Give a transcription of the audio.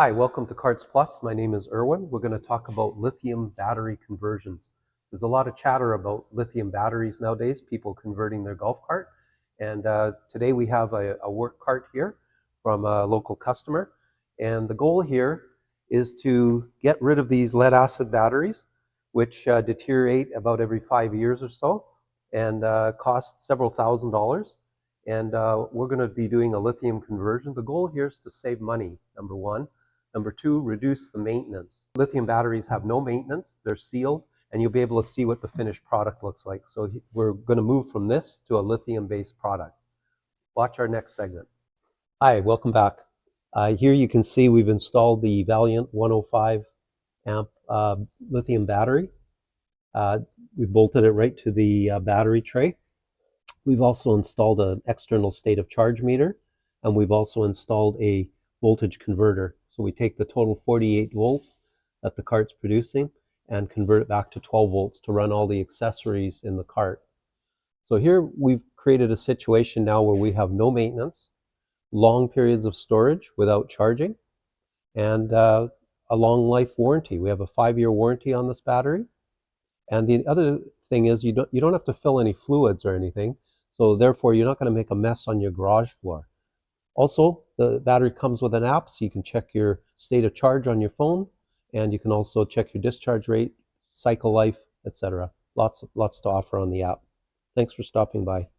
Hi, welcome to CartsPlus. My name is Erwin. We're going to talk about lithium battery conversions. There's a lot of chatter about lithium batteries nowadays, people converting their golf cart. And today we have a work cart here from a local customer. And the goal here is to get rid of these lead acid batteries, which deteriorate about every 5 years or so and cost several $1,000s. And we're going to be doing a lithium conversion. The goal here is to save money, number one. Number two, reduce the maintenance. Lithium batteries have no maintenance, they're sealed, and you'll be able to see what the finished product looks like. So we're going to move from this to a lithium-based product. Watch our next segment. Hi, welcome back. Here you can see we've installed the Valiant 105 amp lithium battery. We bolted it right to the battery tray. We've also installed an external state of charge meter, and we've also installed a voltage converter. So we take the total 48 volts that the cart's producing and convert it back to 12 volts to run all the accessories in the cart. So here we've created a situation now where we have no maintenance, long periods of storage without charging, and a long life warranty. We have a 5-year warranty on this battery. And the other thing is you don't have to fill any fluids or anything, so therefore you're not going to make a mess on your garage floor. Also, the battery comes with an app, so you can check your state of charge on your phone, and you can also check your discharge rate, cycle life, etc. Lots to offer on the app. Thanks for stopping by.